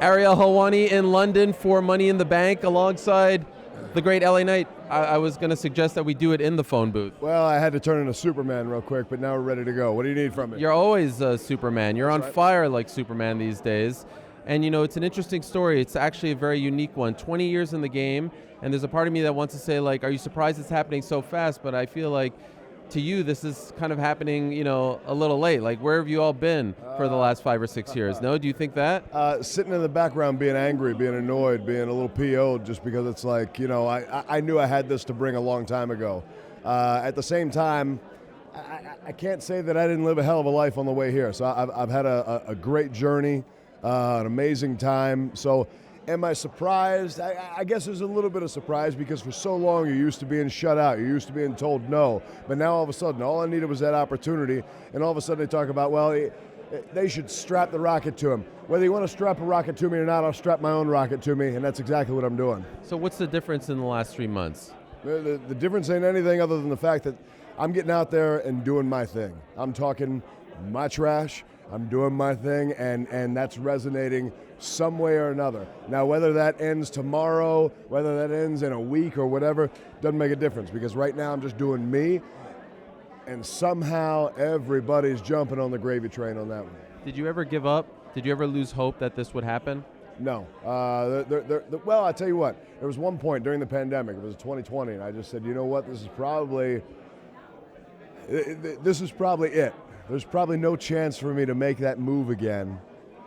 Ariel Helwani in London for Money in the Bank alongside the great LA Knight. I was going to suggest that we do it in the phone booth. Well, I had to turn into Superman real quick, but now we're ready to go. What do you need from me? You're always Superman. You're on right. fire like Superman these days. And, you know, it's an interesting story. It's actually a very unique one. 20 years in the game, and there's a part of me that wants to say, like, are you surprised it's happening so fast? But I feel like, to you, this is kind of happening, you know, a little late. Like, where have you all been for the last 5 or 6 years? No? Do you think that? Sitting in the background being angry, being annoyed, being a little PO'd just because it's like, you know, I knew I had this to bring a long time ago. At the same time, I can't say that I didn't live a hell of a life on the way here. So I've had a great journey, an amazing time. So am I surprised? I guess there's a little bit of surprise because for so long you're used to being shut out. You're used to being told no. But now all of a sudden, all I needed was that opportunity. And all of a sudden they talk about, well, they should strap the rocket to him. Whether you want to strap a rocket to me or not, I'll strap my own rocket to me. And that's exactly what I'm doing. So what's the difference in the last 3 months? The difference ain't anything other than the fact that I'm getting out there and doing my thing. I'm talking my trash. I'm doing my thing, and that's resonating some way or another. Now, whether that ends tomorrow, whether that ends in a week or whatever, doesn't make a difference because right now I'm just doing me, and somehow everybody's jumping on the gravy train on that one. Did you ever give up? Did you ever lose hope that this would happen? No. Well, I'll tell you what. There was one point during the pandemic, it was 2020, and I just said, you know what, this is probably it. There's probably no chance for me to make that move again.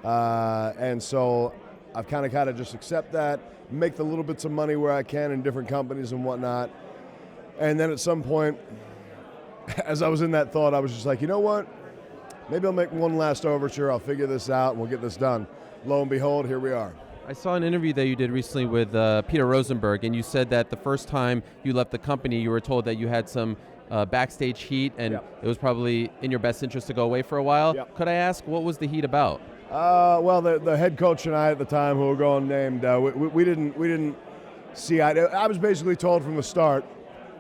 And so I've kind of just accept that, make the little bits of money where I can in different companies and whatnot. And then at some point, as I was in that thought, I was just like, you know what? Maybe I'll make one last overture. I'll figure this out and we'll get this done. Lo and behold, here we are. I saw an interview that you did recently with Peter Rosenberg, and you said that the first time you left the company, you were told that you had some backstage heat, and it was probably in your best interest to go away for a while. Could I ask, what was the heat about? Well, the head coach and I at the time, who were going named, we didn't see eye. I was basically told from the start,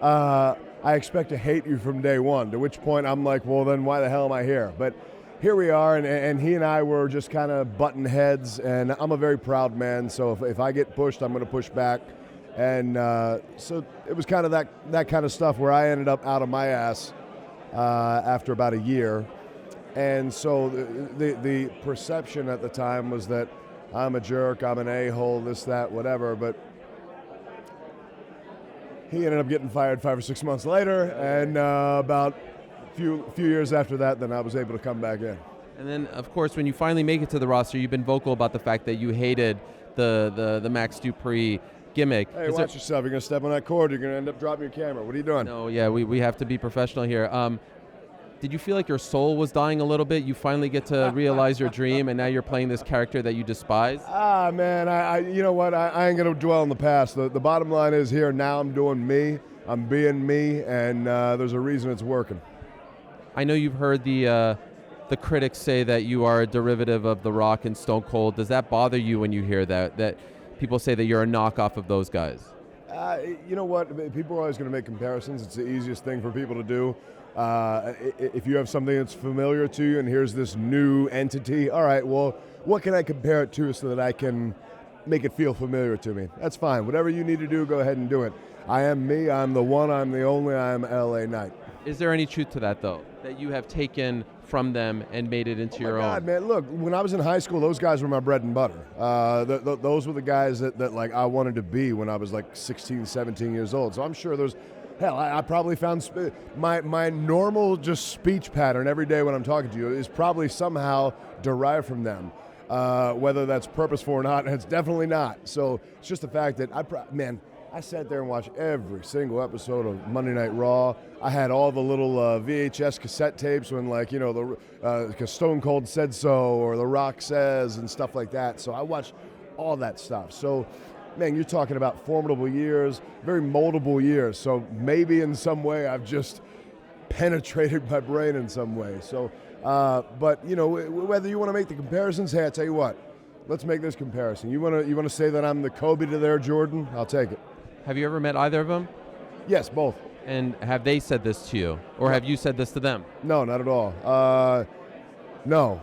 I expect to hate you from day one, to which point I'm like, well, then why the hell am I here? But here we are, and he and I were just kind of butting heads, and I'm a very proud man, so if I get pushed, I'm going to push back. And so it was kind of that kind of stuff where I ended up out of my ass after about a year. And so the perception at the time was that I'm a jerk, I'm an a-hole, this, that, whatever. But he ended up getting fired 5 or 6 months later, and about a few years after that, then I was able to come back in. And then, of course, when you finally make it to the roster, you've been vocal about the fact that you hated the Max Dupree gimmick. Hey, watch yourself. You're going to step on that cord, you're going to end up dropping your camera. What are you doing? No, yeah, we have to be professional here. Did you feel like your soul was dying a little bit? You finally get to realize your dream, and now you're playing this character that you despise? Man, I you know what? I ain't going to dwell on the past. The bottom line is here, now I'm doing me. I'm being me, and there's a reason it's working. I know you've heard the critics say that you are a derivative of The Rock and Stone Cold. Does that bother you when you hear that people say that you're a knockoff of those guys? You know what? People are always going to make comparisons. It's the easiest thing for people to do. If you have something that's familiar to you and here's this new entity, all right, well, what can I compare it to so that I can make it feel familiar to me? That's fine. Whatever you need to do, go ahead and do it. I am me. I'm the one. I'm the only. I'm LA Knight. Is there any truth to that, though, that you have taken from them and made it into your own? God, man, look, when I was in high school, those guys were my bread and butter. Those were the guys that like I wanted to be when I was like 16, 17 years old. So I'm sure there's, hell, I probably found my normal just speech pattern every day when I'm talking to you is probably somehow derived from them. Whether that's purposeful or not, it's definitely not. So it's just the fact that I sat there and watched every single episode of Monday Night Raw. I had all the little VHS cassette tapes when, like, you know, the Stone Cold said so or The Rock says and stuff like that. So I watched all that stuff. So, man, you're talking about formidable years, very moldable years. So maybe in some way I've just penetrated my brain in some way. So, but, you know, whether you want to make the comparisons, hey, I tell you what, let's make this comparison. You want to say that I'm the Kobe to their Jordan? I'll take it. Have you ever met either of them? Yes, both. And have they said this to you? Or have you said this to them? No, not at all. No.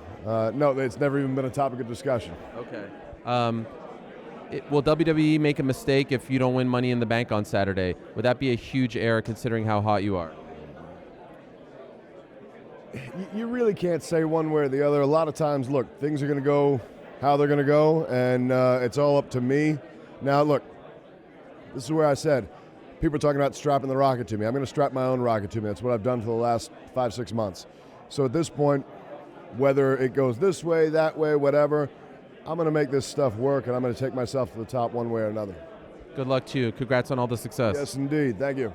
No, it's never even been a topic of discussion. Okay. Will WWE make a mistake if you don't win Money in the Bank on Saturday? Would that be a huge error considering how hot you are? You really can't say one way or the other. A lot of times, look, things are going to go how they're going to go, and it's all up to me. Now, look, this is where I said, people are talking about strapping the rocket to me. I'm going to strap my own rocket to me. That's what I've done for the last 5-6 months. So at this point, whether it goes this way, that way, whatever, I'm going to make this stuff work, and I'm going to take myself to the top one way or another. Good luck to you. Congrats on all the success. Yes, indeed. Thank you.